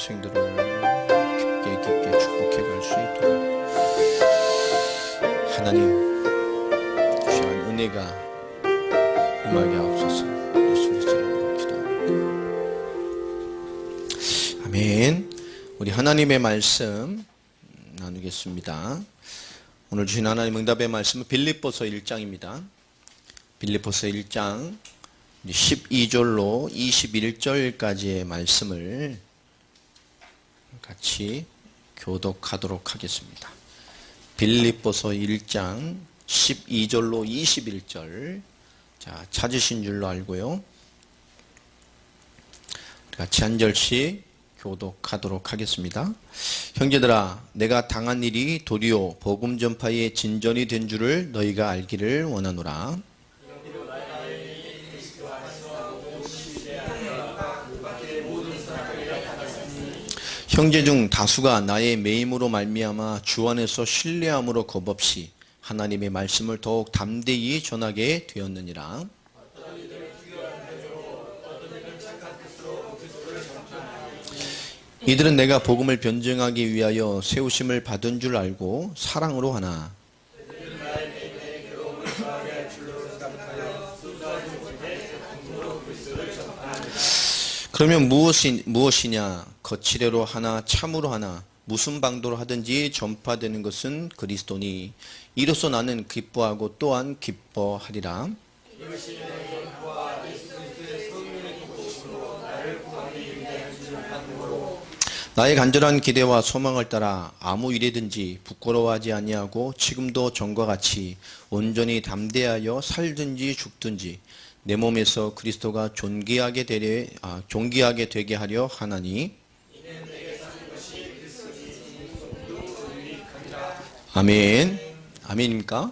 인생들을 깊게 축복해 갈 수 있도록 하나님 귀한 은혜가 임하게 하옵소서. 예수 그리스도의 이름으로 기도합니다. 아멘. 우리 하나님의 말씀 나누겠습니다. 오늘 주신 하나님 응답의 말씀은 빌립보서 1장입니다. 빌립보서 1장 12절로 21절까지의 말씀을 같이 교독하도록 하겠습니다. 빌립보서 1장 12절로 21절. 자, 찾으신 줄로 알고요. 같이 한 절씩 교독하도록 하겠습니다. 형제들아, 내가 당한 일이 도리어 복음 전파의 진전이 된 줄을 너희가 알기를 원하노라. 형제 중 다수가 나의 매임으로 말미암아 주 안에서 신뢰함으로 겁없이 하나님의 말씀을 더욱 담대히 전하게 되었느니라. 이들은 내가 복음을 변증하기 위하여 세우심을 받은 줄 알고 사랑으로 하나. 그러면 무엇이냐? 거칠애로 하나 참으로 하나 무슨 방도로 하든지 전파되는 것은 그리스도니 이로써 나는 기뻐하고 또한 기뻐하리라. 나의 간절한 기대와 소망을 따라 아무 일이든지 부끄러워하지 아니하고 지금도 전과 같이 온전히 담대하여 살든지 죽든지 내 몸에서 그리스도가 존귀하게 되게 하려 하나니. 아멘. 아멘입니까?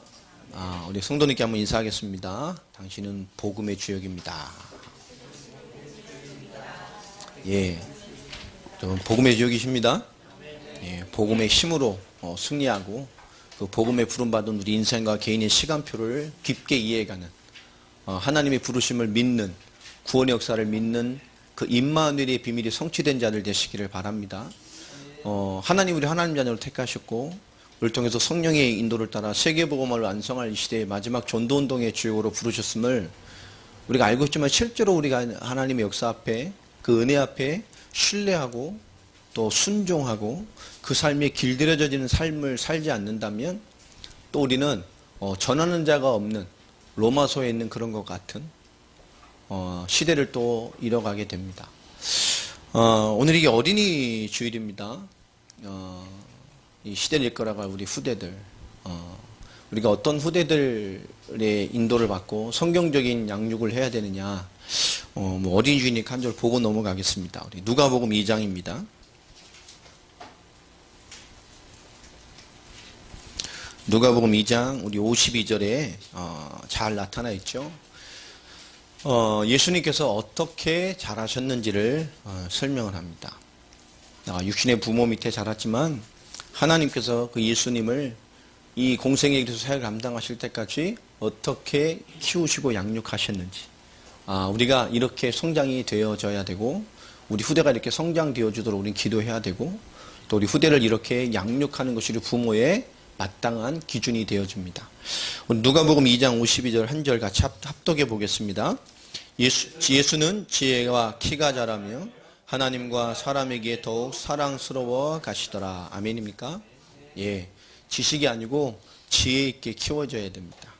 우리 성도님께 한번 인사하겠습니다. 당신은 복음의 주역입니다. 예, 여러분 복음의 주역이십니다. 예, 복음의 힘으로 승리하고 그 복음의 부름받은 우리 인생과 개인의 시간표를 깊게 이해해가는 하나님의 부르심을 믿는, 구원의 역사를 믿는 그 임마누엘의 비밀이 성취된 자들 되시기를 바랍니다. 하나님 우리 하나님 자녀를 택하셨고 우리를 통해서 성령의 인도를 따라 세계복음화를 완성할 이 시대의 마지막 전도운동의 주역으로 부르셨음을 우리가 알고 있지만 실제로 우리가 하나님의 역사 앞에 그 은혜 앞에 신뢰하고 또 순종하고 그 삶에 길들여지는 삶을 살지 않는다면 또 우리는 전하는 자가 없는 로마서에 있는 그런 것 같은 시대를 또 잃어가게 됩니다. 오늘 이게 어린이 주일입니다. 이 시대를 이끌어갈 우리 후대들, 우리가 어떤 후대들의 인도를 받고 성경적인 양육을 해야 되느냐, 어린이 주일이니까 한 절 보고 넘어가겠습니다. 우리 누가복음 2장입니다. 누가복음 2장 우리 52절에 잘 나타나 있죠. 예수님께서 어떻게 자라셨는지를 설명을 합니다. 육신의 부모 밑에 자랐지만 하나님께서 그 예수님을 이 공생의 길에서 사역을 감당하실 때까지 어떻게 키우시고 양육하셨는지, 우리가 이렇게 성장이 되어져야 되고 우리 후대가 이렇게 성장되어 주도록 우리는 기도해야 되고 또 우리 후대를 이렇게 양육하는 것이 우리 부모의 마땅한 기준이 되어집니다. 누가복음 2장 52절 한 절 같이 합독해 보겠습니다. 예수는 지혜와 키가 자라며 하나님과 사람에게 더욱 사랑스러워 가시더라. 아멘입니까? 예, 지식이 아니고 지혜 있게 키워져야 됩니다.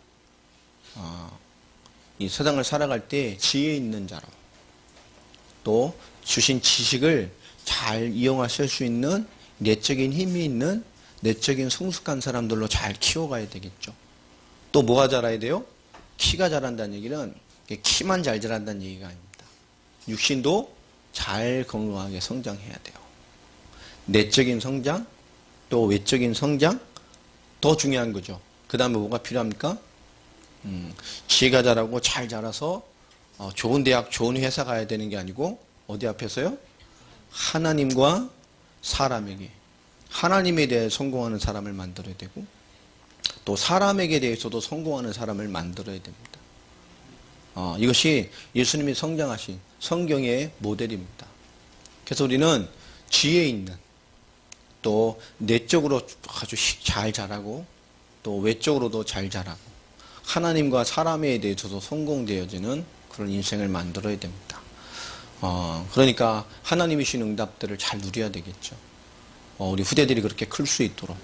이 세상을 살아갈 때 지혜 있는 자로 또 주신 지식을 잘 이용하실 수 있는 내적인 힘이 있는 내적인 성숙한 사람들로 잘 키워가야 되겠죠. 또 뭐가 자라야 돼요? 키가 자란다는 얘기는 키만 잘 자란다는 얘기가 아닙니다. 육신도 잘 건강하게 성장해야 돼요. 내적인 성장, 또 외적인 성장, 더 중요한 거죠. 그 다음에 뭐가 필요합니까? 지혜가 자라고 잘 자라서 좋은 대학, 좋은 회사 가야 되는 게 아니고 어디 앞에서요? 하나님과 사람에게, 하나님에 대해 성공하는 사람을 만들어야 되고 또 사람에게 대해서도 성공하는 사람을 만들어야 됩니다. 이것이 예수님이 성장하신 성경의 모델입니다. 그래서 우리는 지혜 있는, 또 내적으로 아주 잘 자라고 또 외적으로도 잘 자라고 하나님과 사람에 대해서도 성공되어지는 그런 인생을 만들어야 됩니다. 그러니까 하나님이 주신 응답들을 잘 누려야 되겠죠. 우리 후대들이 그렇게 클 수 있도록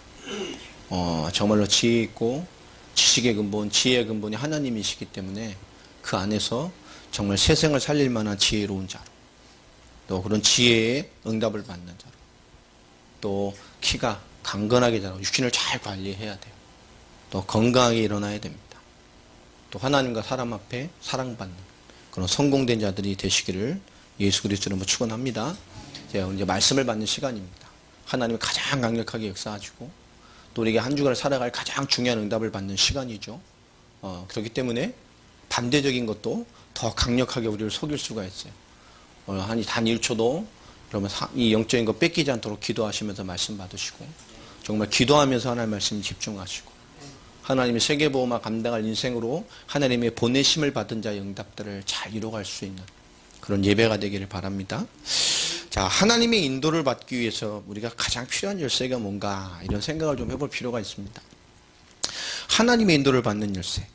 정말로 지혜 있고 지식의 근본, 지혜의 근본이 하나님이시기 때문에 그 안에서 정말 세상을 살릴 만한 지혜로운 자로, 또 그런 지혜의 응답을 받는 자로, 또 키가 강건하게 자라고 육신을 잘 관리해야 돼요. 또 건강하게 일어나야 됩니다. 또 하나님과 사람 앞에 사랑받는 그런 성공된 자들이 되시기를 예수 그리스도로 축원합니다. 제가 이제 말씀을 받는 시간입니다. 하나님이 가장 강력하게 역사하시고 또 우리에게 한 주간을 살아갈 가장 중요한 응답을 받는 시간이죠. 그렇기 때문에 반대적인 것도 더 강력하게 우리를 속일 수가 있어요. 한 단 1초도 그러면 이 영적인 거 뺏기지 않도록 기도하시면서 말씀 받으시고 정말 기도하면서 하나님 말씀 집중하시고 하나님의 세계보호막 감당할 인생으로 하나님의 보내심을 받은 자의 응답들을 잘 이뤄갈 수 있는 그런 예배가 되기를 바랍니다. 자, 하나님의 인도를 받기 위해서 우리가 가장 필요한 열쇠가 뭔가 이런 생각을 좀 해볼 필요가 있습니다. 하나님의 인도를 받는 열쇠.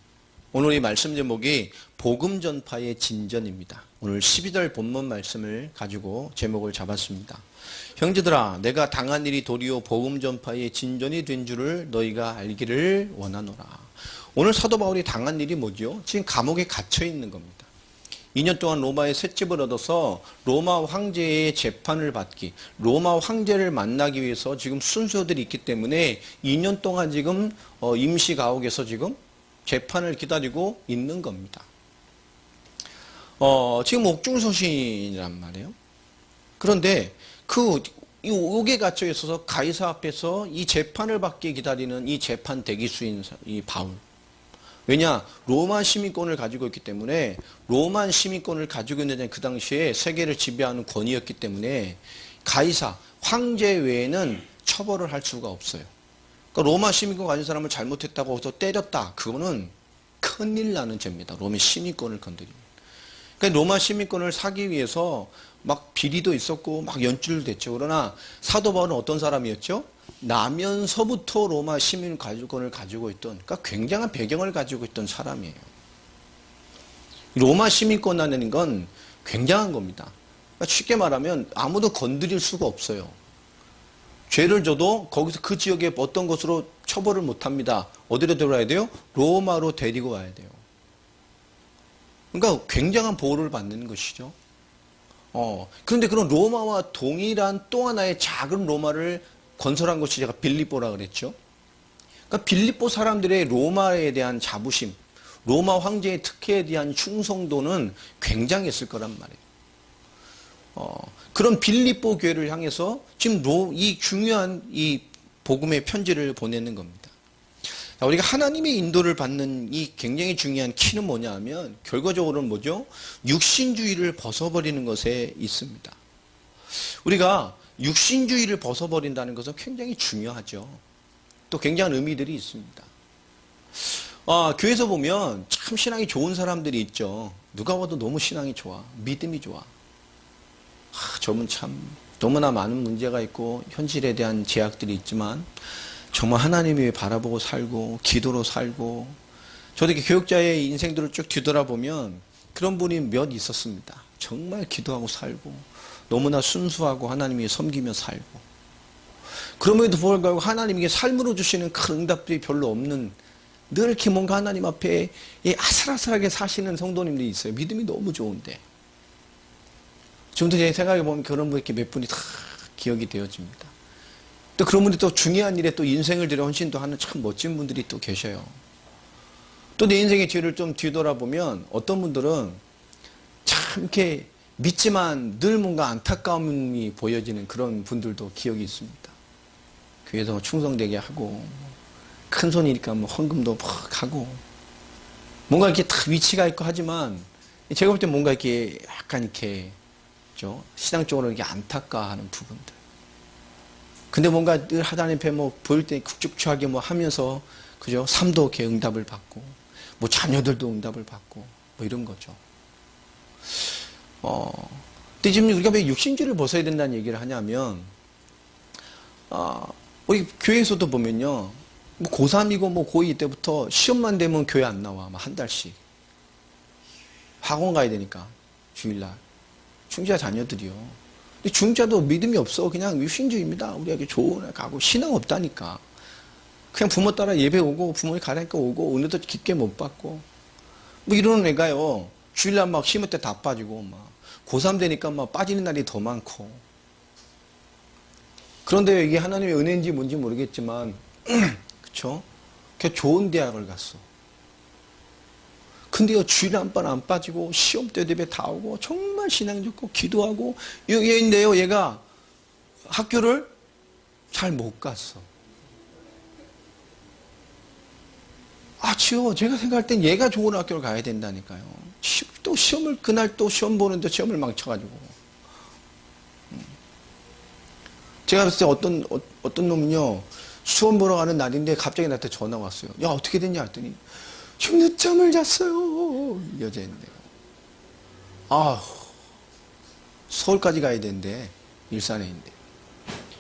오늘 이 말씀 제목이 복음 전파의 진전입니다. 오늘 12절 본문 말씀을 가지고 제목을 잡았습니다. 형제들아, 내가 당한 일이 도리어 복음 전파의 진전이 된 줄을 너희가 알기를 원하노라. 오늘 사도 바울이 당한 일이 뭐죠? 지금 감옥에 갇혀 있는 겁니다. 2년 동안 로마의 셋집을 얻어서 로마 황제의 재판을 받기, 로마 황제를 만나기 위해서 지금 순서들이 있기 때문에 2년 동안 지금 임시 감옥에서 지금 재판을 기다리고 있는 겁니다. 지금 옥중서신이란 말이에요. 그런데 이 옥에 갇혀 있어서 가이사 앞에서 이 재판을 받기 기다리는 이 재판 대기수인 이 바울. 왜냐? 로마 시민권을 가지고 있기 때문에 로마 시민권을 가지고 있는 그 당시에 세계를 지배하는 권위였기 때문에 가이사, 황제 외에는 처벌을 할 수가 없어요. 그러니까 로마 시민권 가진 사람을 잘못했다고 해서 때렸다. 그거는 큰일 나는 죄입니다. 로마 시민권을 건드리면. 그러니까 로마 시민권을 사기 위해서 막 비리도 있었고 막 연출도 됐죠. 그러나 사도 바울은 어떤 사람이었죠? 나면서부터 로마 시민권을 가지고 있던, 그러니까 굉장한 배경을 가지고 있던 사람이에요. 로마 시민권이라는 건 굉장한 겁니다. 그러니까 쉽게 말하면 아무도 건드릴 수가 없어요. 죄를 져도 거기서 그 지역에 어떤 것으로 처벌을 못합니다. 어디로 데려와야 돼요? 로마로 데리고 와야 돼요. 그러니까 굉장한 보호를 받는 것이죠. 그런데 그런 로마와 동일한 또 하나의 작은 로마를 건설한 것이 제가 빌립보라 그랬죠. 그러니까 빌립보 사람들의 로마에 대한 자부심, 로마 황제의 특혜에 대한 충성도는 굉장했을 거란 말이에요. 그런 빌립보 교회를 향해서 지금 이 중요한 이 복음의 편지를 보내는 겁니다. 자, 우리가 하나님의 인도를 받는 이 굉장히 중요한 키는 뭐냐 하면 결과적으로는 뭐죠? 육신주의를 벗어버리는 것에 있습니다. 우리가 육신주의를 벗어버린다는 것은 굉장히 중요하죠. 또 굉장한 의미들이 있습니다. 교회에서 보면 참 신앙이 좋은 사람들이 있죠. 누가 봐도 너무 신앙이 좋아. 믿음이 좋아. 저분 참 너무나 많은 문제가 있고 현실에 대한 제약들이 있지만 정말 하나님이 바라보고 살고 기도로 살고, 저도 이렇게 교육자의 인생들을 쭉 뒤돌아보면 그런 분이 몇 있었습니다. 정말 기도하고 살고 너무나 순수하고 하나님이 섬기며 살고, 그럼에도 불구하고 하나님에게 삶으로 주시는 큰 응답들이 별로 없는, 늘 이렇게 뭔가 하나님 앞에 아슬아슬하게 사시는 성도님들이 있어요. 믿음이 너무 좋은데. 지금도 제 생각해 보면 그런 분 이렇게 몇 분이 다 기억이 되어집니다. 또 그런 분들이 또 중요한 일에 또 인생을 들여 헌신도 하는 참 멋진 분들이 또 계셔요. 또 내 인생의 뒤를 좀 뒤돌아보면 어떤 분들은 참 이렇게 믿지만 늘 뭔가 안타까움이 보여지는 그런 분들도 기억이 있습니다. 교회에서 충성되게 하고, 큰 손이니까 뭐 헌금도 막 하고, 뭔가 이렇게 딱 위치가 있고 하지만, 제가 볼 때 뭔가 이렇게 약간 이렇게, 신앙적으로 이렇게 안타까워하는 부분들. 근데 뭔가 늘 하나님 앞에 뭐 보일 때 국축축하게 뭐 하면서, 그죠? 삶도 이렇게 응답을 받고, 뭐 자녀들도 응답을 받고, 뭐 이런 거죠. 근데 지금 우리가 왜 육신주의를 벗어야 된다는 얘기를 하냐면, 우리 교회에서도 보면요, 뭐 고3이고 뭐 고2 때부터 시험만 되면 교회 안 나와. 막 한 달씩. 학원 가야 되니까, 주일날. 중자 자녀들이요. 근데 중자도 믿음이 없어. 그냥 육신주의입니다. 우리에게 좋은 애 가고, 신앙 없다니까. 그냥 부모 따라 예배 오고, 부모님 가라니까 오고, 은혜도 깊게 못 받고. 뭐 이러는 애가요, 주일날 막 심을 때 다 빠지고, 막. 고3 되니까 막 빠지는 날이 더 많고. 그런데 이게 하나님의 은혜인지 뭔지 모르겠지만, 그쵸? 걔 좋은 대학을 갔어. 근데요, 주일 한 번 안 빠지고, 시험 때 예배 다 오고, 정말 신앙 좋고, 기도하고, 얘인데요, 얘가 학교를 잘 못 갔어. 지요. 제가 생각할 땐 얘가 좋은 학교를 가야 된다니까요. 또 시험을, 그날 또 시험 보는데 시험을 망쳐가지고. 제가 봤을 때 어떤 놈은요, 수험 보러 가는 날인데 갑자기 나한테 전화 왔어요. 야, 어떻게 됐냐 했더니, 지금 늦잠을 잤어요. 여자인데. 서울까지 가야 되는데, 일산에 있는데.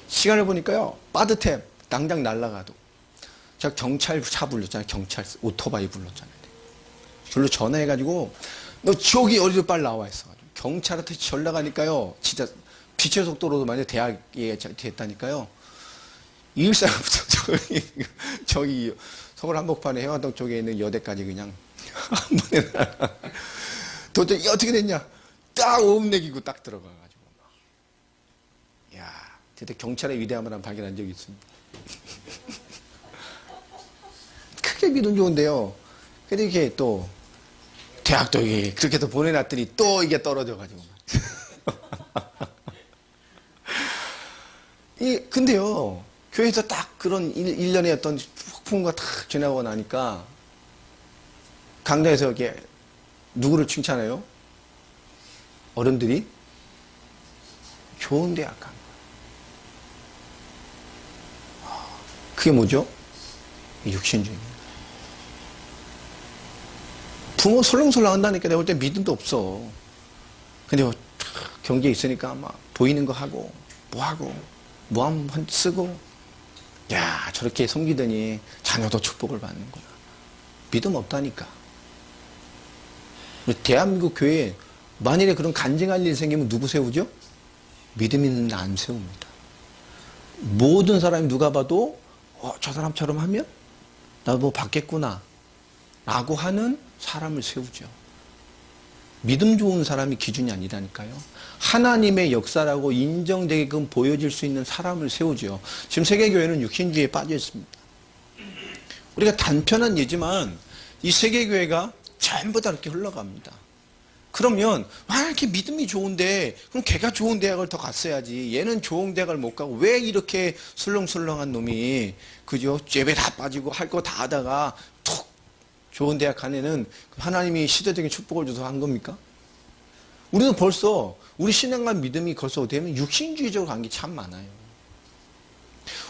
시간을 보니까요, 빠듯해. 당장 날아가도. 제가 경찰차 불렀잖아요. 경찰 오토바이 불렀잖아요. 별로 전화해가지고 너 저기 어디로 빨리 나와 있어. 경찰한테 전화 가니까요. 진짜 빛의 속도로도 만약 대학에 됐다니까요. 일산부터 저기 서울 한복판에 해화동 쪽에 있는 여대까지 그냥 한 번에 도대체 어떻게 됐냐. 딱 오음 내기고 딱 들어가가지고. 야, 진짜 경찰의 위대함을 한 발견한 적이 있습니다. 크게 믿음 좋은데요. 근데 이게 또, 대학도 이게 그렇게 또 보내놨더니 또 이게 떨어져가지고. 근데요, 교회에서 딱 그런 일련의 어떤 폭풍과 딱 지나고 나니까, 강단에서 이렇게 누구를 칭찬해요? 어른들이? 좋은 대학 간 거야. 그게 뭐죠? 육신주의입니다. 부모 설렁설렁 한다니까 내가 볼 때 믿음도 없어. 근데 경제 있으니까 막 보이는 거 하고, 뭐 하고, 뭐 한번 쓰고, 야, 저렇게 섬기더니 자녀도 축복을 받는구나. 믿음 없다니까. 대한민국 교회에 만일에 그런 간증할 일이 생기면 누구 세우죠? 믿음 있는 안 세웁니다. 모든 사람이 누가 봐도, 저 사람처럼 하면 나도 뭐 받겠구나. 라고 하는 사람을 세우죠. 믿음 좋은 사람이 기준이 아니라니까요. 하나님의 역사라고 인정되게끔 보여질 수 있는 사람을 세우죠. 지금 세계교회는 육신주의에 빠져 있습니다. 우리가 단편한 예지만 이 세계교회가 전부 다 이렇게 흘러갑니다. 그러면 이렇게 믿음이 좋은데 그럼 걔가 좋은 대학을 더 갔어야지. 얘는 좋은 대학을 못 가고 왜 이렇게 술렁술렁한 놈이 그죠? 예배 다 빠지고 할 거 다 하다가 툭 좋은 대학 간 애는 하나님이 시대적인 축복을 줘서 한 겁니까? 우리는 벌써 우리 신앙과 믿음이 벌써 되면 육신주의적으로 간 게 참 많아요.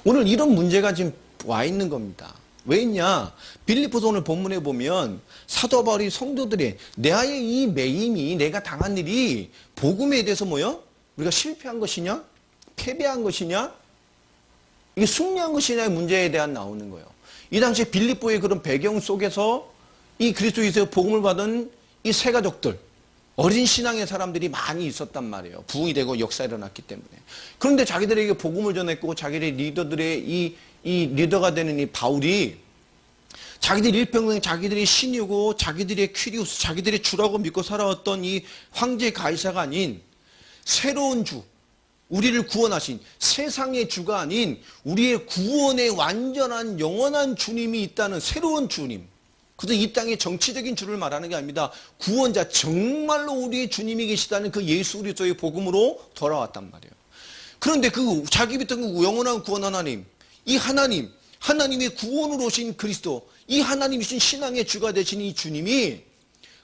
오늘 이런 문제가 지금 와 있는 겁니다. 왜 있냐? 빌립보서 오늘 본문에 보면 사도 바울이 성도들의 나의 이 매임이 내가 당한 일이 복음에 대해서 뭐요? 우리가 실패한 것이냐? 패배한 것이냐? 이게 승리한 것이냐의 문제에 대한 나오는 거예요. 이 당시에 빌립보의 그런 배경 속에서 이 그리스도에서 복음을 받은 이 세 가족들, 어린 신앙의 사람들이 많이 있었단 말이에요. 부흥이 되고 역사가 일어났기 때문에. 그런데 자기들에게 복음을 전했고 자기들의 리더들의 이 리더가 되는 이 바울이 자기들 일평생 자기들의 신이고 자기들의 퀴리우스, 자기들의 주라고 믿고 살아왔던 이 황제 가이사가 아닌 새로운 주, 우리를 구원하신 세상의 주가 아닌 우리의 구원의 완전한 영원한 주님이 있다는 새로운 주님. 그래서 이 땅의 정치적인 주를 말하는 게 아닙니다. 구원자, 정말로 우리의 주님이 계시다는 그 예수 그리스도의 복음으로 돌아왔단 말이에요. 그런데 그 자기 믿던 그 영원한 구원 하나님, 이 하나님의 구원으로 오신 그리스도, 이 하나님이신 신앙의 주가 되신 이 주님이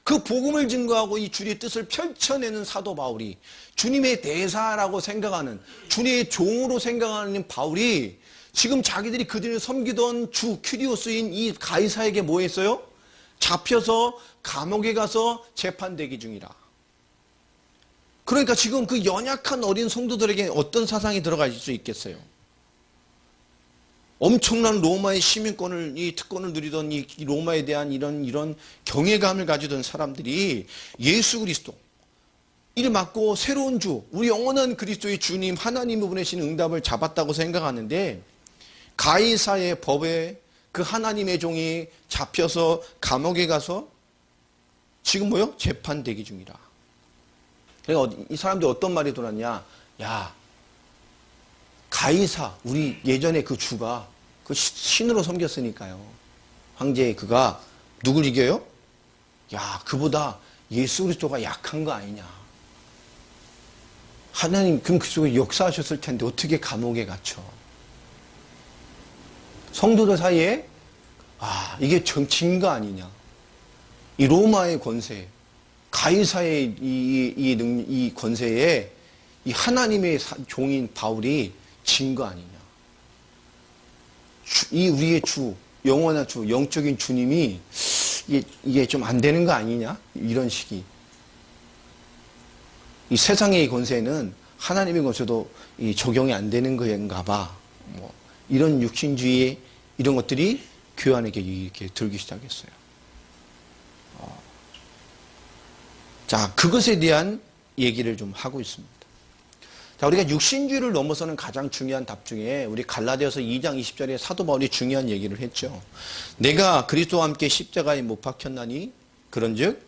그 복음을 증거하고 이 주님의 뜻을 펼쳐내는 사도 바울이 주님의 대사라고 생각하는, 주님의 종으로 생각하는 바울이 지금 자기들이 그들을 섬기던 주 큐리오스인 이 가이사에게 뭐 했어요? 잡혀서 감옥에 가서 재판대기 중이라. 그러니까 지금 그 연약한 어린 성도들에게 어떤 사상이 들어갈 수 있겠어요? 엄청난 로마의 시민권을, 이 특권을 누리던 이 로마에 대한 이런 경외감을 가지던 사람들이 예수 그리스도, 이를 맞고 새로운 주, 우리 영원한 그리스도의 주님, 하나님이 보내신 응답을 잡았다고 생각하는데, 가이사의 법에 그 하나님의 종이 잡혀서 감옥에 가서 지금 뭐요? 재판 대기 중이라. 그러니까 이 사람들이 어떤 말이 돌았냐? 야, 가이사, 우리 예전에 그 주가 그 신으로 섬겼으니까요. 황제 그가 누굴 이겨요? 야, 그보다 예수 그리스도가 약한 거 아니냐. 하나님 그럼 그 속에 역사하셨을 텐데 어떻게 감옥에 갇혀? 성도들 사이에 이게 정치인 거 아니냐. 이 로마의 권세, 가이사의 이 권세에 이 하나님의 종인 바울이 진 거 아니냐. 이 우리의 주, 영원한 주, 영적인 주님이 이게 좀 안 되는 거 아니냐? 이런 식이. 이 세상의 권세는 하나님의 권세도 적용이 안 되는 거인가 봐. 뭐 이런 육신주의 이런 것들이 교회 안에 이렇게 들기 시작했어요. 자, 그것에 대한 얘기를 좀 하고 있습니다. 자, 우리가 육신주의를 넘어서는 가장 중요한 답 중에 우리 갈라디아서 2장 20절에 사도 바울이 중요한 얘기를 했죠. 내가 그리스도와 함께 십자가에 못 박혔나니 그런즉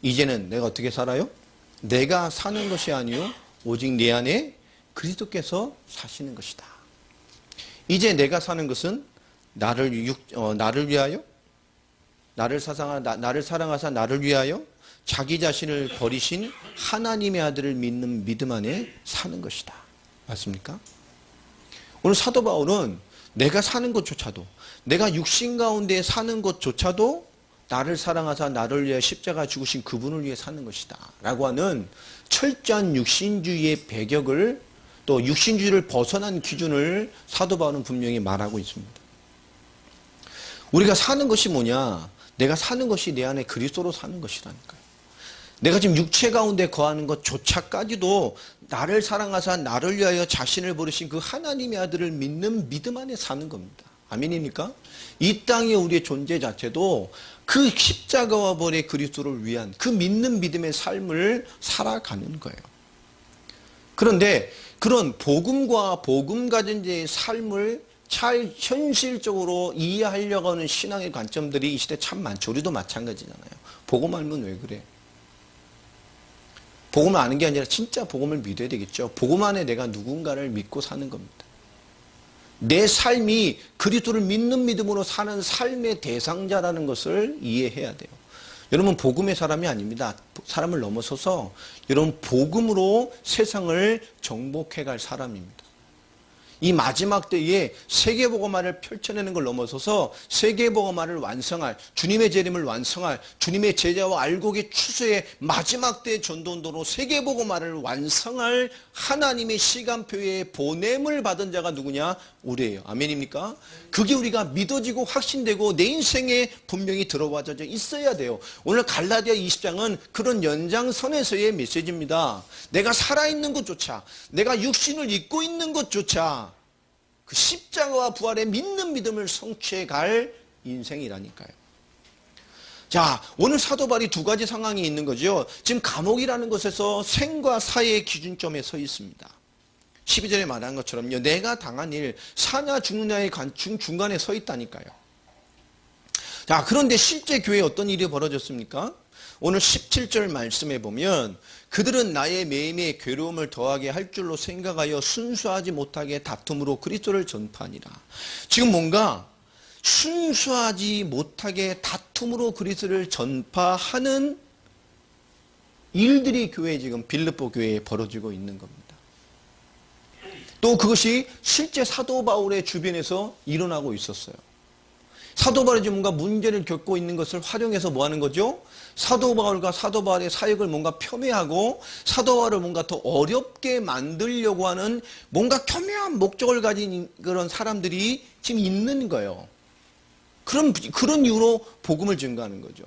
이제는 내가 어떻게 살아요? 내가 사는 것이 아니요 오직 내 안에 그리스도께서 사시는 것이다. 이제 내가 사는 것은 나를 위하여, 나를 사랑하사 나를 위하여 자기 자신을 버리신 하나님의 아들을 믿는 믿음 안에 사는 것이다. 맞습니까? 오늘 사도 바울은 내가 사는 것조차도, 내가 육신 가운데 사는 것조차도 나를 사랑하사 나를 위해 십자가 죽으신 그분을 위해 사는 것이다 라고 하는 철저한 육신주의의 배격을, 또 육신주의를 벗어난 기준을 사도 바울은 분명히 말하고 있습니다. 우리가 사는 것이 뭐냐? 내가 사는 것이 내 안에 그리스도로 사는 것이라니까요. 내가 지금 육체 가운데 거하는 것조차까지도 나를 사랑하사 나를 위하여 자신을 버리신 그 하나님의 아들을 믿는 믿음 안에 사는 겁니다. 아멘입니까? 이 땅에 우리의 존재 자체도 그 십자가와 벌의 그리스도를 위한 그 믿는 믿음의 삶을 살아가는 거예요. 그런데 그런 복음과 복음 가진 자의 삶을 잘 현실적으로 이해하려고 하는 신앙의 관점들이 이 시대 참 많죠. 우리도 마찬가지잖아요. 복음 알면 왜 그래? 복음을 아는 게 아니라 진짜 복음을 믿어야 되겠죠. 복음 안에 내가 누군가를 믿고 사는 겁니다. 내 삶이 그리스도를 믿는 믿음으로 사는 삶의 대상자라는 것을 이해해야 돼요. 여러분 복음의 사람이 아닙니다. 사람을 넘어서서 여러분 복음으로 세상을 정복해갈 사람입니다. 이 마지막 때에 세계복음화를 펼쳐내는 걸 넘어서서 세계복음화를 완성할, 주님의 재림을 완성할, 주님의 제자와 알곡의 추수의 마지막 때의 전도운동으로 세계복음화를 완성할 하나님의 시간표에 보냄을 받은 자가 누구냐? 우리예요. 아멘입니까? 그게 우리가 믿어지고 확신되고 내 인생에 분명히 들어와져 있어야 돼요. 오늘 갈라디아 20장은 그런 연장선에서의 메시지입니다. 내가 살아있는 것조차, 내가 육신을 입고 있는 것조차 그 십자가와 부활에 믿는 믿음을 성취해 갈 인생이라니까요. 자, 오늘 사도 바울이 두 가지 상황이 있는 거죠. 지금 감옥이라는 것에서 생과 사의 기준점에 서 있습니다. 12절에 말한 것처럼요. 내가 당한 일, 사냐 죽느냐의 중간에 서 있다니까요. 자, 그런데 실제 교회에 어떤 일이 벌어졌습니까? 오늘 17절 말씀에 보면 그들은 나의 매임에 괴로움을 더하게 할 줄로 생각하여 순수하지 못하게 다툼으로 그리스도를 전파하니라. 지금 뭔가 순수하지 못하게 다툼으로 그리스도를 전파하는 일들이 교회에 지금 빌립보 교회에 벌어지고 있는 겁니다. 또 그것이 실제 사도 바울의 주변에서 일어나고 있었어요. 사도 바울이 뭔가 문제를 겪고 있는 것을 활용해서 뭐 하는 거죠? 사도 바울과 사도 바울의 사역을 뭔가 폄훼하고 사도 바울을 뭔가 더 어렵게 만들려고 하는 뭔가 교묘한 목적을 가진 그런 사람들이 지금 있는 거예요. 그런 이유로 복음을 증거하는 거죠.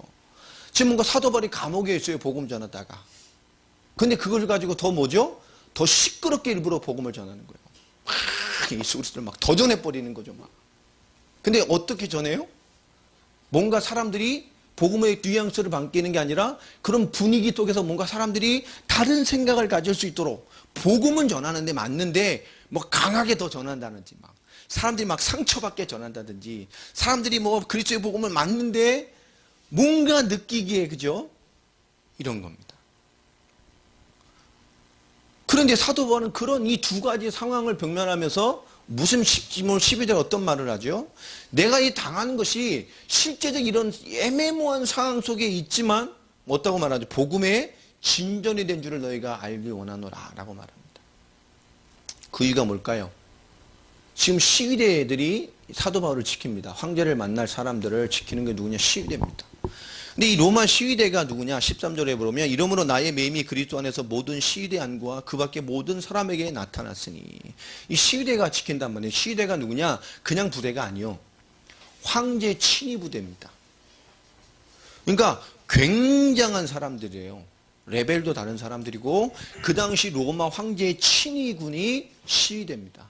지금 뭔가 사도 바울이 감옥에 있어요. 복음 전하다가. 근데 그걸 가지고 더 뭐죠? 더 시끄럽게 일부러 복음을 전하는 거예요. 막 예수 그리스도를 막 더 전해버리는 거죠. 막. 근데 어떻게 전해요? 뭔가 사람들이 복음의 뉘앙스를 바뀌는 게 아니라 그런 분위기 속에서 뭔가 사람들이 다른 생각을 가질 수 있도록 복음은 전하는데 맞는데 뭐 강하게 더 전한다든지 막 사람들이 막 상처받게 전한다든지 사람들이 뭐 그리스도의 복음을 맞는데 뭔가 느끼기에 그죠? 이런 겁니다. 그런데 사도 바울은 그런 이 두 가지 상황을 병면하면서 무슨 12절 어떤 말을 하죠? 내가 이 당하는 것이 실제적 이런 애매모호한 상황 속에 있지만 어떻다고 말하죠? 복음의 진전이 된 줄을 너희가 알기 원하노라 라고 말합니다. 그 이유가 뭘까요? 지금 시위대들이 사도 바울을 지킵니다. 황제를 만날 사람들을 지키는 게 누구냐? 시위대입니다. 근데 이 로마 시위대가 누구냐? 13절에 보면 이러므로 나의 매임이 그리스도 안에서 모든 시위대 안과 그 밖에 모든 사람에게 나타났으니 이 시위대가 지킨단 말이에요. 시위대가 누구냐? 그냥 부대가 아니요. 황제 친위 부대입니다. 그러니까 굉장한 사람들이에요. 레벨도 다른 사람들이고 그 당시 로마 황제의 친위군이 시위대입니다.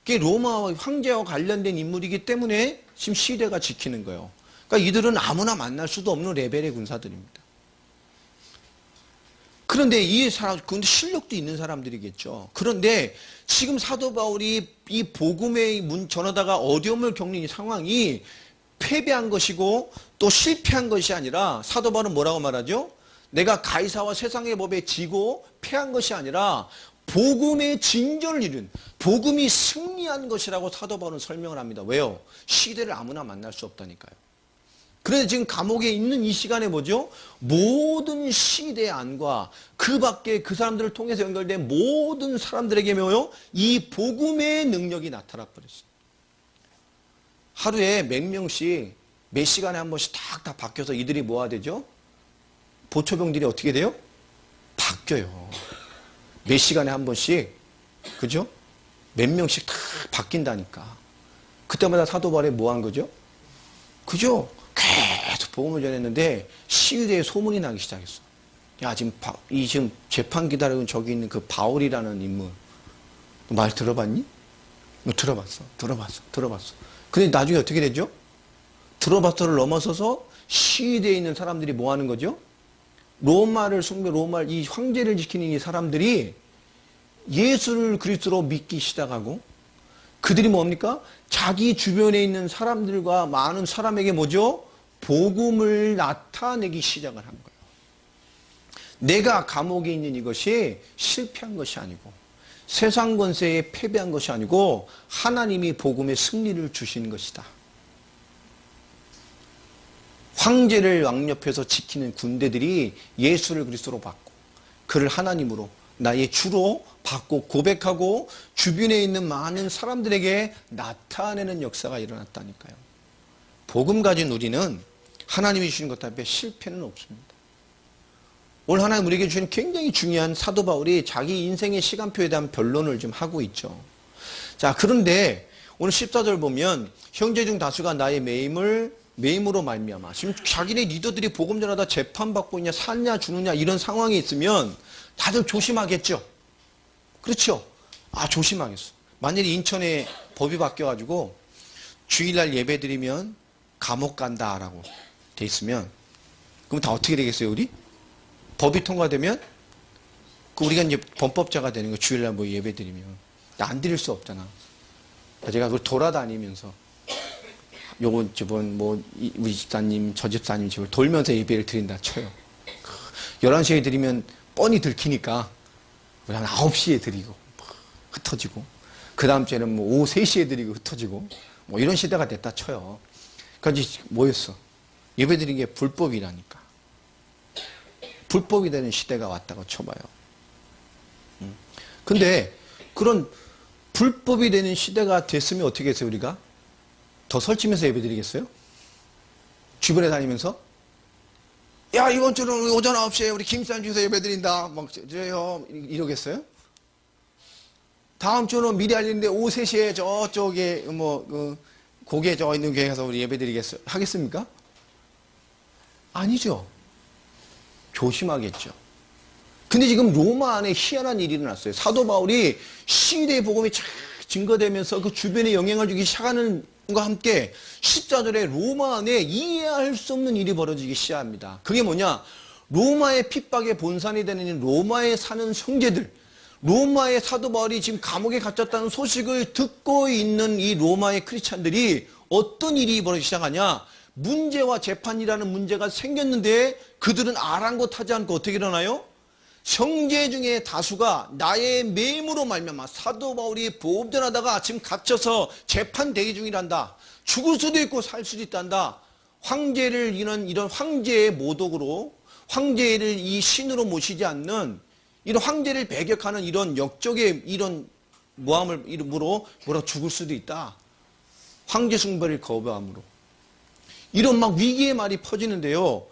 그게 로마 황제와 관련된 인물이기 때문에 지금 시위대가 지키는 거예요. 그러니까 이들은 아무나 만날 수도 없는 레벨의 군사들입니다. 그런데 이 사람, 근데 실력도 있는 사람들이겠죠. 그런데 지금 사도 바울이 이 복음의 문 전하다가 어려움을 겪는 이 상황이 패배한 것이고 또 실패한 것이 아니라 사도 바울은 뭐라고 말하죠? 내가 가이사와 세상의 법에 지고 패한 것이 아니라 복음의 진전을 이룬, 복음이 승리한 것이라고 사도 바울은 설명을 합니다. 왜요? 시대를 아무나 만날 수 없다니까요. 그래서 지금 감옥에 있는 이 시간에 뭐죠? 모든 시대의 안과 그 밖에 그 사람들을 통해서 연결된 모든 사람들에게 뭐요? 이 복음의 능력이 나타나 버렸어요. 하루에 몇 명씩 몇 시간에 한 번씩 다 바뀌어서 이들이 뭐가 되죠? 보초병들이 어떻게 돼요? 바뀌어요. 몇 시간에 한 번씩, 그죠? 몇 명씩 다 바뀐다니까. 그때마다 사도 바울이 뭐 한 거죠? 그죠? 계속 복음을 전했는데 시위대에 소문이 나기 시작했어. 야, 지금 재판 기다리고 저기 있는 그 바울이라는 인물. 너 말 들어봤니? 너 들어봤어. 근데 나중에 어떻게 되죠? 들어봤어를 넘어서서 시위대에 있는 사람들이 뭐 하는 거죠? 로마를 이 황제를 지키는 이 사람들이 예수를 그리스도로 믿기 시작하고 그들이 뭡니까? 자기 주변에 있는 사람들과 많은 사람에게 뭐죠? 복음을 나타내기 시작을 한 거예요. 내가 감옥에 있는 이것이 실패한 것이 아니고 세상 권세에 패배한 것이 아니고 하나님이 복음의 승리를 주신 것이다. 황제를 왕옆에서 지키는 군대들이 예수를 그리스도로 받고 그를 하나님으로 나의 주로 받고 고백하고 주변에 있는 많은 사람들에게 나타내는 역사가 일어났다니까요. 복음 가진 우리는 하나님이 주신 것 앞에 실패는 없습니다. 오늘 하나님 우리에게 주신 굉장히 중요한 사도 바울이 자기 인생의 시간표에 대한 변론을 좀 하고 있죠. 자, 그런데 오늘 14절 보면 형제 중 다수가 나의 매임으로 말미암아. 지금 자기네 리더들이 복음 전하다 재판받고 있냐 사냐 죽느냐 이런 상황이 있으면 다들 조심하겠죠. 그렇죠? 조심하겠어. 만약에 인천에 법이 바뀌어가지고 주일날 예배 드리면 감옥 간다라고 돼 있으면 그럼 다 어떻게 되겠어요, 우리? 법이 통과되면 우리가 이제 범법자가 되는 거 주일날 뭐 예배 드리면 안 드릴 수 없잖아. 제가 그걸 돌아다니면서 요건 저번 우리 집사님 저 집사님 집을 돌면서 예배를 드린다 쳐요. 11시에 드리면 뻔히 들키니까 한 9시에 드리고 흩어지고 그 다음 주에는 뭐 오후 3시에 드리고 흩어지고 뭐 이런 시대가 됐다 쳐요. 그러니까 뭐였어? 예배 드리는 게 불법이라니까. 불법이 되는 시대가 왔다고 쳐봐요. 근데 그런 불법이 되는 시대가 됐으면 어떻게 했어요, 우리가? 더 설치면서 예배 드리겠어요? 주변에 다니면서? 야, 이번 주는 오전 9시에 우리 김산주에서 예배 드린다. 막, 이러겠어요? 다음 주는 미리 알리는데 오후 3시에 저쪽에, 고개 저 있는 교회 가서 우리 예배 드리겠어요? 하겠습니까? 아니죠. 조심하겠죠. 근데 지금 로마 안에 희한한 일이 일어났어요. 사도 바울이 시대의 복음이 쫙 증거되면서 그 주변에 영향을 주기 시작하는 것과 함께 14절에 로마 안에 이해할 수 없는 일이 벌어지기 시작합니다. 그게 뭐냐? 로마의 핍박의 본산이 되는 로마에 사는 형제들, 로마의 사도 바울이 지금 감옥에 갇혔다는 소식을 듣고 있는 이 로마의 크리스찬들이 어떤 일이 벌어지기 시작하냐? 문제와 재판이라는 문제가 생겼는데 그들은 아랑곳하지 않고 어떻게 일어나요? 형제 중에 다수가 나의 매임으로 말미암아 사도 바울이 복음 전하다가 지금 갇혀서 재판 대기 중이란다. 죽을 수도 있고 살 수도 있단다. 황제를 이런 황제의 모독으로 황제를 이 신으로 모시지 않는 이런 황제를 배격하는 이런 역적의 이런 모함을 이름으로 죽을 수도 있다. 황제 숭배를 거부함으로. 이런 막 위기의 말이 퍼지는데요.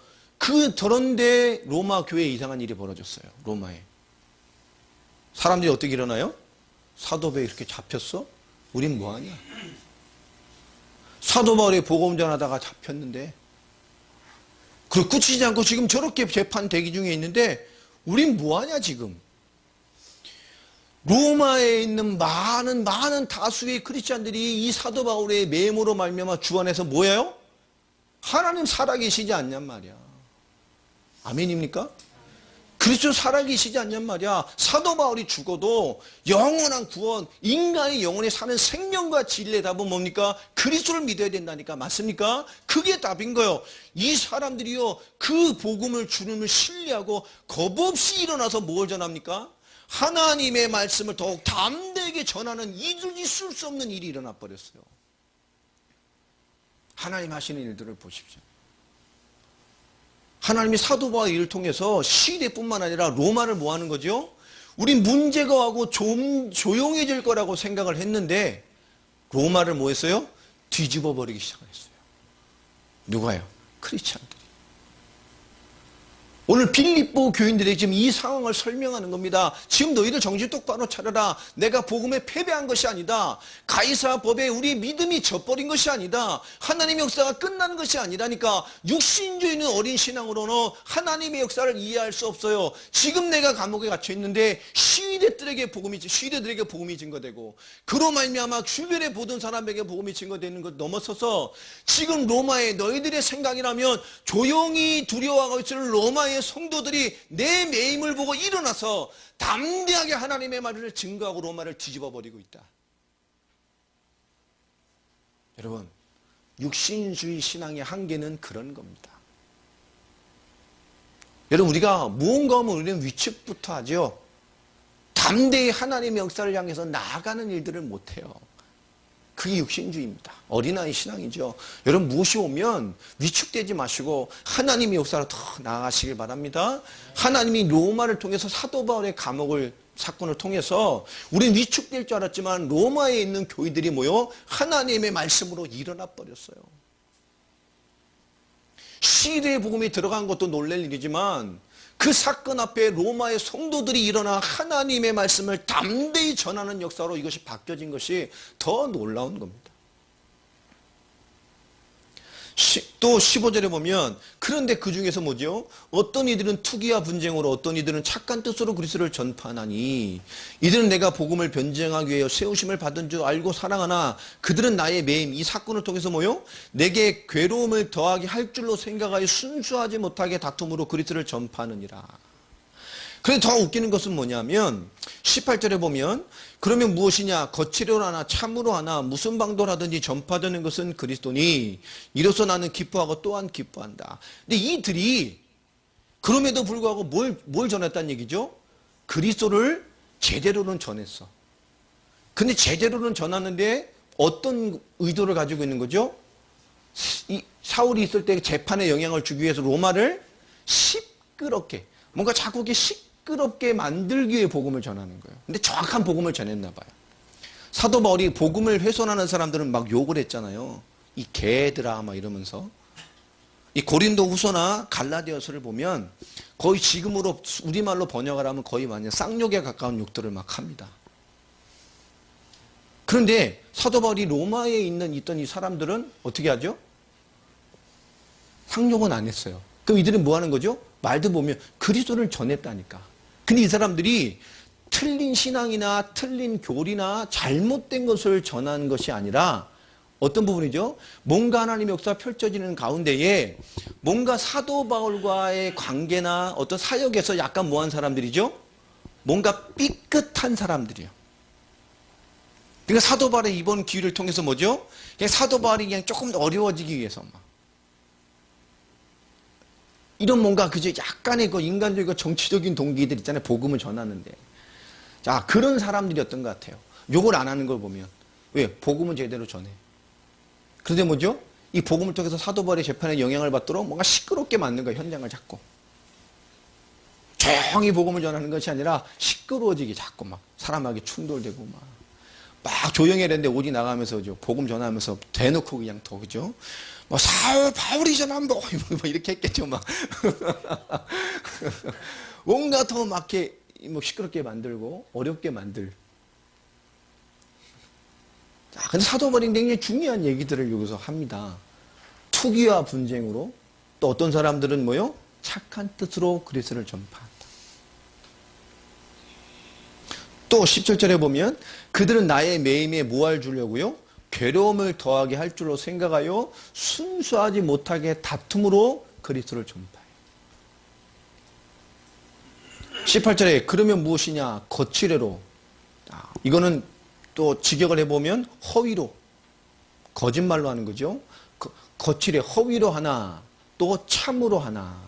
저런데 로마 교회에 이상한 일이 벌어졌어요. 로마에. 사람들이 어떻게 일어나요? 사도 바울이 이렇게 잡혔어? 우린 뭐하냐? 사도 바울이 복음 전하다가 잡혔는데 그걸 굳히지 않고 지금 저렇게 재판 대기 중에 있는데 우린 뭐하냐 지금? 로마에 있는 많은 다수의 크리스찬들이 이 사도 바울의 매임으로 말미암아 주 안에서 뭐예요? 하나님 살아계시지 않냔 말이야. 아멘입니까? 그리스도 살아계시지 않냔 말이야. 사도 바울이 죽어도 영원한 구원, 인간의 영혼에 사는 생명과 진리의 답은 뭡니까? 그리스도를 믿어야 된다니까. 맞습니까? 그게 답인 거예요. 이 사람들이요, 그 복음을 주님을 신뢰하고 겁 없이 일어나서 뭘 전합니까? 하나님의 말씀을 더욱 담대하게 전하는 있을 수 없는 일이 일어나 버렸어요. 하나님 하시는 일들을 보십시오. 하나님이 사도 바울의 일을 통해서 시대뿐만 아니라 로마를 뭐 하는 거죠? 우린 문제가 하고 좀 조용해질 거라고 생각을 했는데 로마를 뭐 했어요? 뒤집어 버리기 시작했어요. 누가요? 크리스찬들이. 오늘 빌립보 교인들에게 지금 이 상황을 설명하는 겁니다. 지금 너희들 정신 똑바로 차려라. 내가 복음에 패배한 것이 아니다. 가이사 법에 우리 믿음이 져버린 것이 아니다. 하나님의 역사가 끝나는 것이 아니라니까. 육신주의는 어린 신앙으로는 하나님의 역사를 이해할 수 없어요. 지금 내가 감옥에 갇혀 있는데 시위대들에게 복음이 증거되고 그로 말미암아 주변에 보던 사람에게 복음이 증거되는 것 넘어서서 지금 로마의 너희들의 생각이라면 조용히 두려워하고 있을 로마의 성도들이 내 매임을 보고 일어나서 담대하게 하나님의 말을 증거하고 로마를 뒤집어 버리고 있다. 여러분, 육신주의 신앙의 한계는 그런 겁니다. 여러분, 우리가 무언가 하면 우리는 위축부터 하죠. 담대히 하나님의 역사를 향해서 나아가는 일들을 못해요. 그게 육신주의입니다. 어린아이 신앙이죠. 여러분, 무엇이 오면 위축되지 마시고 하나님의 역사로 더 나아가시길 바랍니다. 하나님이 로마를 통해서 사도 바울의 사건을 통해서 우리는 위축될 줄 알았지만 로마에 있는 교회들이 모여 하나님의 말씀으로 일어나 버렸어요. 시대의 복음이 들어간 것도 놀랄 일이지만 그 사건 앞에 로마의 성도들이 일어나 하나님의 말씀을 담대히 전하는 역사로 이것이 바뀌어진 것이 더 놀라운 겁니다. 또 15절에 보면 그런데 그 중에서 뭐죠? 어떤 이들은 투기와 분쟁으로 어떤 이들은 착한 뜻으로 그리스도를 전파하나니 이들은 내가 복음을 변증하기 위하여 세우심을 받은 줄 알고 사랑하나 그들은 나의 매임 이 사건을 통해서 뭐요? 내게 괴로움을 더하게 할 줄로 생각하여 순수하지 못하게 다툼으로 그리스도를 전파하느니라. 그런데 더 웃기는 것은 뭐냐면 18절에 보면 그러면 무엇이냐 거칠어로 하나 참으로 하나 무슨 방도를 하든지 전파되는 것은 그리스도니 이로써 나는 기뻐하고 또한 기뻐한다. 근데 이들이 그럼에도 불구하고 뭘 전했다는 얘기죠? 그리스도를 제대로는 전했어. 근데 제대로는 전하는데 어떤 의도를 가지고 있는 거죠? 사울이 있을 때 재판에 영향을 주기 위해서 로마를 시끄럽게 뭔가 자꾸 이렇게 시끄럽게 만들기 위해 복음을 전하는 거예요. 근데 정확한 복음을 전했나 봐요. 사도 바울이 복음을 훼손하는 사람들은 막 욕을 했잖아요. 이 개들아 막 이러면서. 이 고린도 후서나 갈라디아서를 보면 거의 지금으로 우리말로 번역을 하면 거의 완전 쌍욕에 가까운 욕들을 막 합니다. 그런데 사도 바울이 로마에 있던 이 사람들은 어떻게 하죠? 상욕은 안 했어요. 그럼 이들은 뭐 하는 거죠? 말도 보면 그리스도를 전했다니까. 근데 이 사람들이 틀린 신앙이나 틀린 교리나 잘못된 것을 전하는 것이 아니라 어떤 부분이죠? 뭔가 하나님의 역사가 펼쳐지는 가운데에 뭔가 사도 바울과의 관계나 어떤 사역에서 약간 뭐한 사람들이죠? 뭔가 삐끗한 사람들이요. 그러니까 사도 바울의 이번 기회를 통해서 뭐죠? 그냥 사도 바울이 그냥 조금 더 어려워지기 위해서 막 이런 뭔가 그저 약간의 그 인간적이고 정치적인 동기들 있잖아요. 복음을 전하는데. 자, 그런 사람들이었던 것 같아요. 욕을 안 하는 걸 보면. 왜? 복음은 제대로 전해. 그런데 뭐죠? 이 복음을 통해서 사도 바울의 재판에 영향을 받도록 뭔가 시끄럽게 만든 거예요. 현장을 자꾸. 조용히 복음을 전하는 것이 아니라 시끄러워지게 자꾸 막 사람에게 충돌되고 막 조용히 했는데 어디 나가면서 복음 전하면서 대놓고 그냥 더 그죠? 뭐 사울 바울이 전한 뭐 이렇게 했겠죠 막 뭔가 더 막 이렇게 뭐 시끄럽게 만들고 어렵게 만들. 자, 근데 사도 바울이 굉장히 중요한 얘기들을 여기서 합니다. 투기와 분쟁으로 또 어떤 사람들은 뭐요? 착한 뜻으로 그리스도를 전파한다. 또 17절에 보면 그들은 나의 매임에 모할 주려고요? 괴로움을 더하게 할 줄로 생각하여 순수하지 못하게 다툼으로 그리스도를 전파해요. 18절에 그러면 무엇이냐? 거칠애로. 이거는 또 직역을 해보면 허위로, 거짓말로 하는 거죠. 거칠애, 허위로 하나, 또 참으로 하나.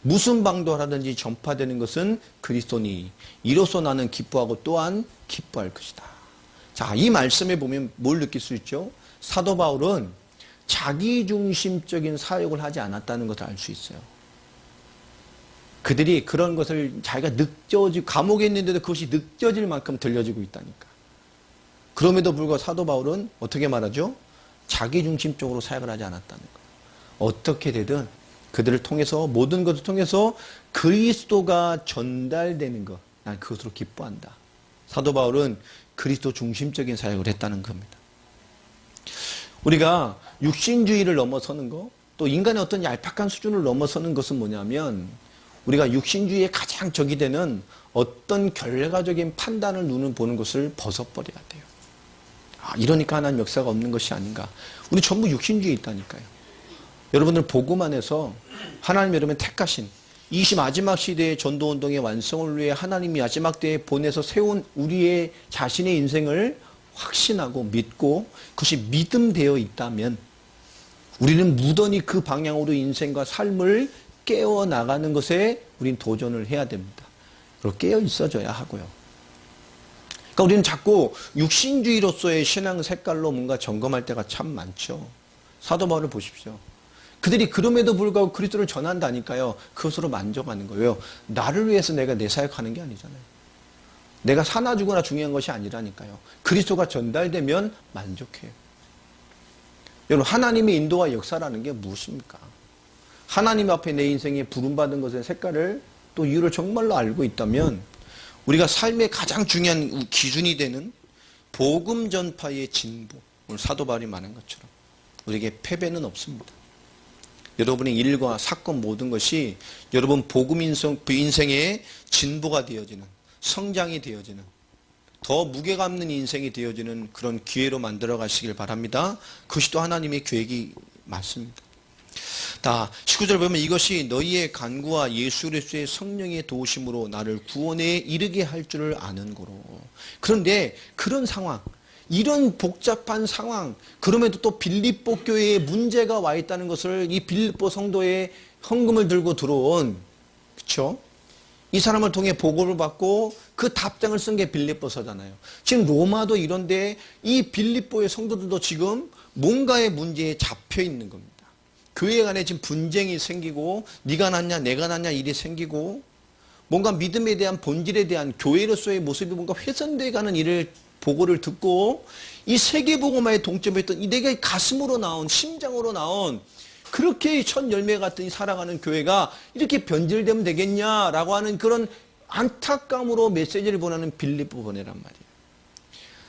무슨 방도를 하든지 전파되는 것은 그리스도니 이로써 나는 기뻐하고 또한 기뻐할 것이다. 자, 이 말씀에 보면 뭘 느낄 수 있죠? 사도 바울은 자기중심적인 사역을 하지 않았다는 것을 알 수 있어요. 그들이 그런 것을 자기가 느껴지고 감옥에 있는데도 그것이 느껴질 만큼 들려지고 있다니까. 그럼에도 불구하고 사도 바울은 어떻게 말하죠? 자기중심적으로 사역을 하지 않았다는 거예요. 어떻게 되든 그들을 통해서 모든 것을 통해서 그리스도가 전달되는 것, 난 그것으로 기뻐한다. 사도 바울은 그리스도 중심적인 사역을 했다는 겁니다. 우리가 육신주의를 넘어서는 것, 또 인간의 어떤 얄팍한 수준을 넘어서는 것은 뭐냐면 우리가 육신주의의 가장 적이 되는 어떤 결과적인 판단을 눈을 보는 것을 벗어버려야 돼요. 이러니까 하나님 역사가 없는 것이 아닌가. 우리 전부 육신주의에 있다니까요. 여러분들 복음 안에서 하나님 여러분 택하신 이 마지막 시대의 전도운동의 완성을 위해 하나님이 마지막 때에 보내서 세운 우리의 자신의 인생을 확신하고 믿고 그것이 믿음되어 있다면 우리는 무던히 그 방향으로 인생과 삶을 깨어나가는 것에 우린 도전을 해야 됩니다. 그리고 깨어 있어줘야 하고요. 그러니까 우리는 자꾸 육신주의로서의 신앙 색깔로 뭔가 점검할 때가 참 많죠. 사도 바울을 보십시오. 그들이 그럼에도 불구하고 그리스도를 전한다니까요. 그것으로 만족하는 거예요. 나를 위해서 내가 내 사역하는 게 아니잖아요. 내가 사나 죽거나 중요한 것이 아니라니까요. 그리스도가 전달되면 만족해요. 여러분, 하나님의 인도와 역사라는 게 무엇입니까? 하나님 앞에 내 인생에 부름받은 것의 색깔을 또 이유를 정말로 알고 있다면 우리가 삶의 가장 중요한 기준이 되는 복음 전파의 진보, 오늘 사도 바울이 말한 것처럼 우리에게 패배는 없습니다. 여러분의 일과 사건 모든 것이 여러분 복음 인생의 진보가 되어지는, 성장이 되어지는, 더 무게감 있는 인생이 되어지는 그런 기회로 만들어 가시길 바랍니다. 그것이 또 하나님의 계획이 맞습니다. 19절 보면 이것이 너희의 간구와 예수 그리스도의 성령의 도우심으로 나를 구원에 이르게 할 줄을 아는 거로. 그런데 그런 상황, 이런 복잡한 상황, 그럼에도 또 빌립보 교회에 문제가 와 있다는 것을 이 빌립보 성도의 헌금을 들고 들어온, 그렇죠? 이 사람을 통해 보고를 받고 그 답장을 쓴 게 빌립보서잖아요. 지금 로마도 이런데 이 빌립보의 성도들도 지금 뭔가의 문제에 잡혀 있는 겁니다. 교회 간에 지금 분쟁이 생기고 네가 낫냐 내가 낫냐 일이 생기고 뭔가 믿음에 대한 본질에 대한 교회로서의 모습이 뭔가 훼손되어 가는 일을 보고를 듣고 이 세계복음화에 동점했던 이 내가 가슴으로 나온 심장으로 나온 그렇게 첫 열매 같은 살아가는 교회가 이렇게 변질되면 되겠냐라고 하는 그런 안타까움으로 메시지를 보내는 빌립보 보내란 말이에요.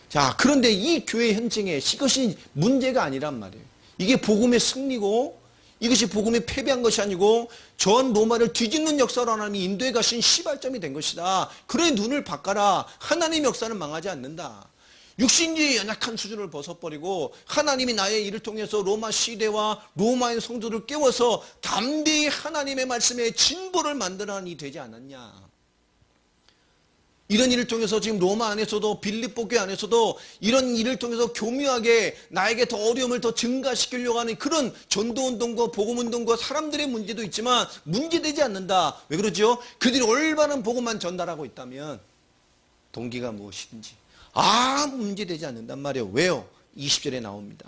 자, 그런데 이 교회 현장에 이것이 문제가 아니란 말이에요. 이게 복음의 승리고 이것이 복음이 패배한 것이 아니고 전 로마를 뒤집는 역사로 하나님이 인도에 가신 시발점이 된 것이다. 그래 눈을 바꿔라. 하나님의 역사는 망하지 않는다. 육신주의 연약한 수준을 벗어버리고 하나님이 나의 일을 통해서 로마 시대와 로마의 성도를 깨워서 담대히 하나님의 말씀에 진보를 만들어내는 일이 되지 않았냐. 이런 일을 통해서 지금 로마 안에서도 빌립보 교회 안에서도 이런 일을 통해서 교묘하게 나에게 더 어려움을 더 증가시키려고 하는 그런 전도운동과 복음운동과 사람들의 문제도 있지만 문제되지 않는다. 왜 그러죠? 그들이 올바른 복음만 전달하고 있다면 동기가 무엇이든지 아무 문제되지 않는단 말이에요. 왜요? 20절에 나옵니다.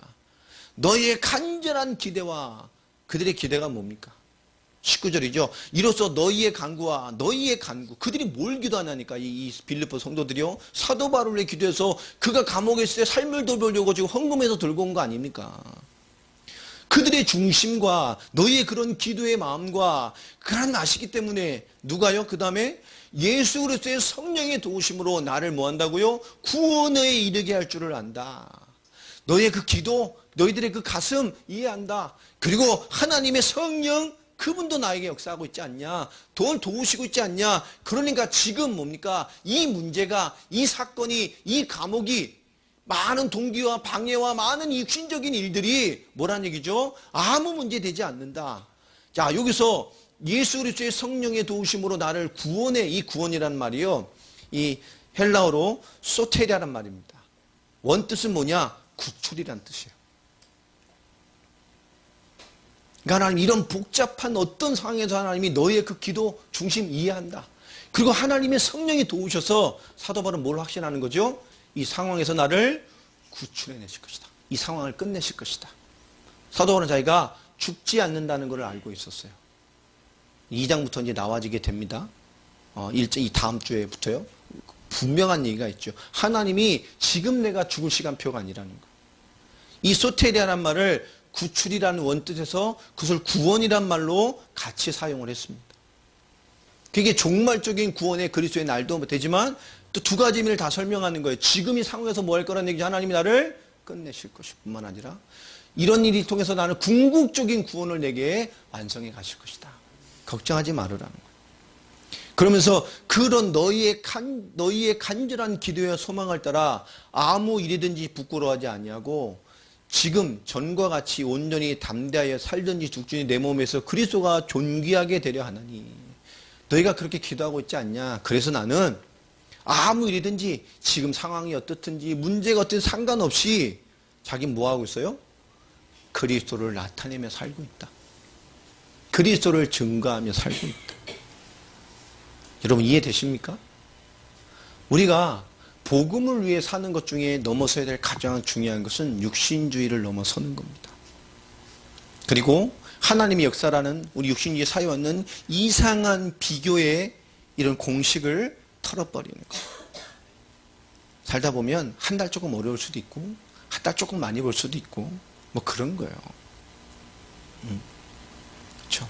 너희의 간절한 기대와 그들의 기대가 뭡니까? 19절이죠. 이로써 너희의 간구와 너희의 간구. 그들이 뭘 기도하냐니까 이 빌립보 성도들이요. 사도 바울의 기도해서 그가 감옥에 있을 때 삶을 돌보려고 지금 헌금해서 들고 온 거 아닙니까? 그들의 중심과 너희의 그런 기도의 마음과 그런 아시기 때문에 누가요? 그 다음에 예수 그리스도의 성령의 도우심으로 나를 뭐 한다고요? 구원에 이르게 할 줄을 안다. 너희의 그 기도, 너희들의 그 가슴 이해한다. 그리고 하나님의 성령 그분도 나에게 역사하고 있지 않냐? 더 도우시고 있지 않냐? 그러니까 지금 뭡니까? 이 문제가, 이 사건이, 이 감옥이 많은 동기와 방해와 많은 육신적인 일들이 뭐란 얘기죠? 아무 문제 되지 않는다. 자, 여기서 예수 그리스도의 성령의 도우심으로 나를 구원해. 이 구원이란 말이요. 이 헬라어로 소테리아란 말입니다. 원뜻은 뭐냐? 구출이란 뜻이에요. 그러니까 하나님 이런 복잡한 어떤 상황에서 하나님이 너희의 그 기도 중심 이해한다. 그리고 하나님의 성령이 도우셔서 사도 바울은 뭘 확신하는 거죠? 이 상황에서 나를 구출해내실 것이다. 이 상황을 끝내실 것이다. 사도 바울은 자기가 죽지 않는다는 것을 알고 있었어요. 2장부터 이제 나와지게 됩니다. 이 다음 주에부터요. 분명한 얘기가 있죠. 하나님이 지금 내가 죽을 시간표가 아니라는 거예요. 이 소테리아란 말을 구출이라는 원뜻에서 그것을 구원이란 말로 같이 사용을 했습니다. 그게 종말적인 구원의 그리스도의 날도 되지만 또 두 가지 의미를 다 설명하는 거예요. 지금 이 상황에서 뭐 할 거라는 얘기죠. 하나님이 나를 끝내실 것일 뿐만 아니라 이런 일이 통해서 나는 궁극적인 구원을 내게 완성해 가실 것이다. 걱정하지 말으라는 거예요. 그러면서 그런 너희의 간절한 기도와 소망을 따라 아무 일이든지 부끄러워하지 아니하고 지금 전과 같이 온전히 담대하여 살든지 죽든지 내 몸에서 그리스도가 존귀하게 되려 하나니 너희가 그렇게 기도하고 있지 않냐. 그래서 나는 아무 일이든지 지금 상황이 어떻든지 문제가 어떻든지 상관없이 자기 뭐하고 있어요? 그리스도를 나타내며 살고 있다. 그리스도를 증거하며 살고 있다. 여러분 이해되십니까? 우리가 복음을 위해 사는 것 중에 넘어서야 될 가장 중요한 것은 육신주의를 넘어서는 겁니다. 그리고 하나님의 역사라는 우리 육신주의 사회와는 이상한 비교의 이런 공식을 털어버리는 거예요. 살다 보면 한 달 조금 어려울 수도 있고 한 달 조금 많이 벌 수도 있고 뭐 그런 거예요. 그렇죠?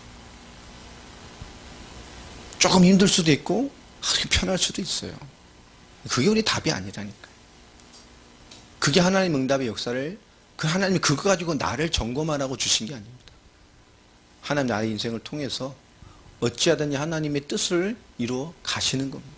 조금 힘들 수도 있고 아주 편할 수도 있어요. 그게 우리 답이 아니라니까요. 그게 하나님 응답의 역사를 하나님이 그거 가지고 나를 점검하라고 주신 게 아닙니다. 하나님 나의 인생을 통해서 어찌하든지 하나님의 뜻을 이루어 가시는 겁니다.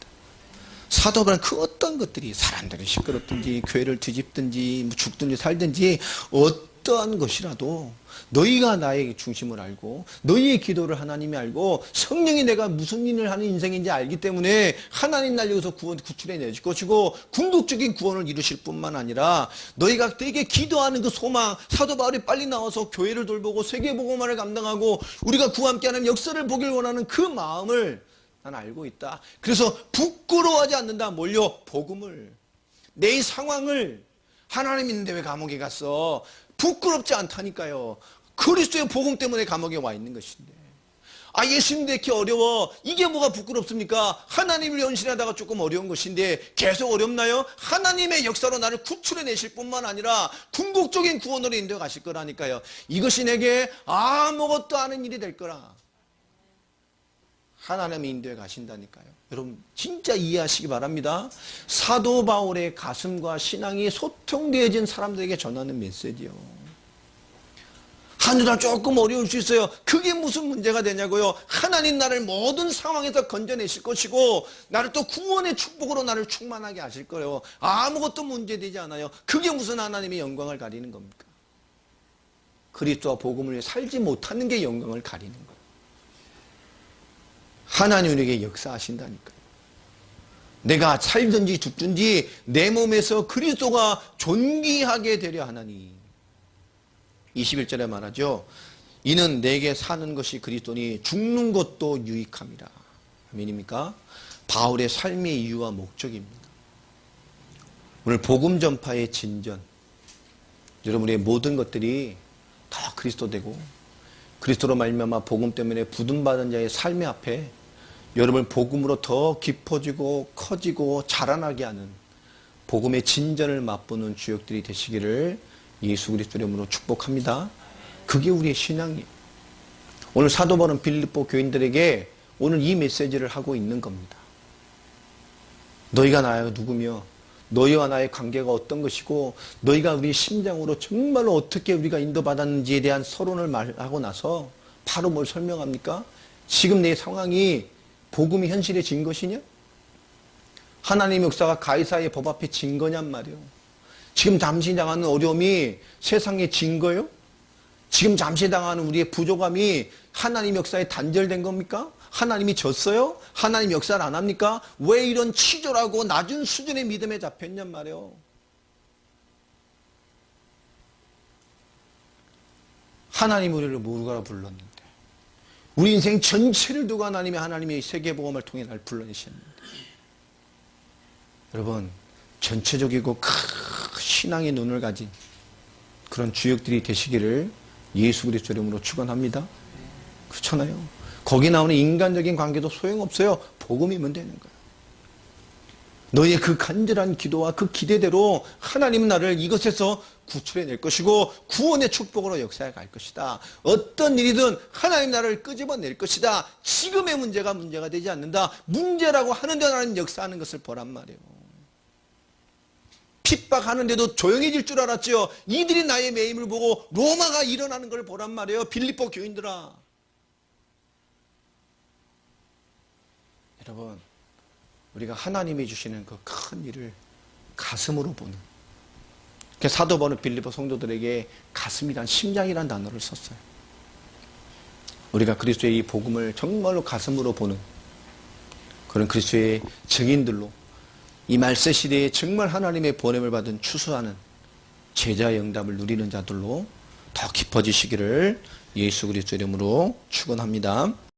사도 바울은 그 어떤 것들이 사람들이 시끄럽든지 교회를 뒤집든지 죽든지 살든지 어떠한 것이라도 너희가 나의 중심을 알고 너희의 기도를 하나님이 알고 성령이 내가 무슨 일을 하는 인생인지 알기 때문에 하나님 날 여기서 구출해 내실 것이고 궁극적인 구원을 이루실 뿐만 아니라 너희가 되게 기도하는 그 소망, 사도 바울이 빨리 나와서 교회를 돌보고 세계복음화를 감당하고 우리가 그와 함께하는 역사를 보길 원하는 그 마음을 난 알고 있다. 그래서 부끄러워하지 않는다. 뭘요? 복음을. 내 상황을 하나님 있는데 왜 감옥에 갔어? 부끄럽지 않다니까요. 그리스도의 복음 때문에 감옥에 와 있는 것인데. 예수님 되게 어려워. 이게 뭐가 부끄럽습니까? 하나님을 연신하다가 조금 어려운 것인데 계속 어렵나요? 하나님의 역사로 나를 구출해내실 뿐만 아니라 궁극적인 구원으로 인도해 가실 거라니까요. 이것이 내게 아무것도 아는 일이 될 거라. 하나님의 인도해 가신다니까요. 여러분 진짜 이해하시기 바랍니다. 사도 바울의 가슴과 신앙이 소통되어진 사람들에게 전하는 메시지요. 한두 달 조금 어려울 수 있어요. 그게 무슨 문제가 되냐고요. 하나님 나를 모든 상황에서 건져내실 것이고 나를 또 구원의 축복으로 나를 충만하게 하실 거예요. 아무것도 문제되지 않아요. 그게 무슨 하나님의 영광을 가리는 겁니까? 그리스도와 복음을 위해 살지 못하는 게 영광을 가리는 거예요. 하나님 우리에게 역사하신다니까요. 내가 살든지 죽든지 내 몸에서 그리스도가 존귀하게 되려 하나니. 21절에 말하죠. 이는 내게 사는 것이 그리스도니 죽는 것도 유익함이라. 아멘입니까? 바울의 삶의 이유와 목적입니다. 오늘 복음 전파의 진전, 여러분의 모든 것들이 다 그리스도 되고 그리스도로 말미암아 복음 때문에 부름받은 자의 삶의 앞에 여러분 복음으로 더 깊어지고 커지고 자라나게 하는 복음의 진전을 맛보는 주역들이 되시기를 예수 그리스도 이름으로 축복합니다. 그게 우리의 신앙이에요. 오늘 사도 바울은 빌립보 교인들에게 오늘 이 메시지를 하고 있는 겁니다. 너희가 나의 누구며 너희와 나의 관계가 어떤 것이고 너희가 우리 심장으로 정말로 어떻게 우리가 인도받았는지에 대한 서론을 말하고 나서 바로 뭘 설명합니까? 지금 내 상황이 복음이 현실해진 것이냐? 하나님의 역사가 가이사의 법 앞에 진 거냔 말이에요. 지금 잠시 당하는 어려움이 세상에 진 거예요? 지금 잠시 당하는 우리의 부족함이 하나님 역사에 단절된 겁니까? 하나님이 졌어요? 하나님 역사를 안 합니까? 왜 이런 치졸하고 낮은 수준의 믿음에 잡혔냔 말이에요. 하나님 우리를 뭐라 불렀는데 우리 인생 전체를 두고 하나님의 세계복음을 통해 날 불러내셨는데 여러분 전체적이고 큰 신앙의 눈을 가진 그런 주역들이 되시기를 예수 그리스도 이름으로 축원합니다. 그렇잖아요. 거기 나오는 인간적인 관계도 소용없어요. 복음이면 되는 거예요. 너희의 그 간절한 기도와 그 기대대로 하나님 나를 이것에서 구출해낼 것이고 구원의 축복으로 역사해 갈 것이다. 어떤 일이든 하나님 나를 끄집어낼 것이다. 지금의 문제가 되지 않는다. 문제라고 하는데 하나님 역사하는 것을 보란 말이에요. 핍박하는데도 조용해질 줄 알았죠. 이들이 나의 매임을 보고 로마가 일어나는 걸 보란 말이에요. 빌립보 교인들아. 여러분 우리가 하나님이 주시는 그 큰 일을 가슴으로 보는 사도 바울은 빌립보 성도들에게 가슴이란 심장이란 단어를 썼어요. 우리가 그리스도의 이 복음을 정말로 가슴으로 보는 그런 그리스도의 증인들로 이 말세 시대에 정말 하나님의 보냄을 받은 추수하는 제자의 응답을 누리는 자들로 더 깊어지시기를 예수 그리스도 이름으로 축원합니다.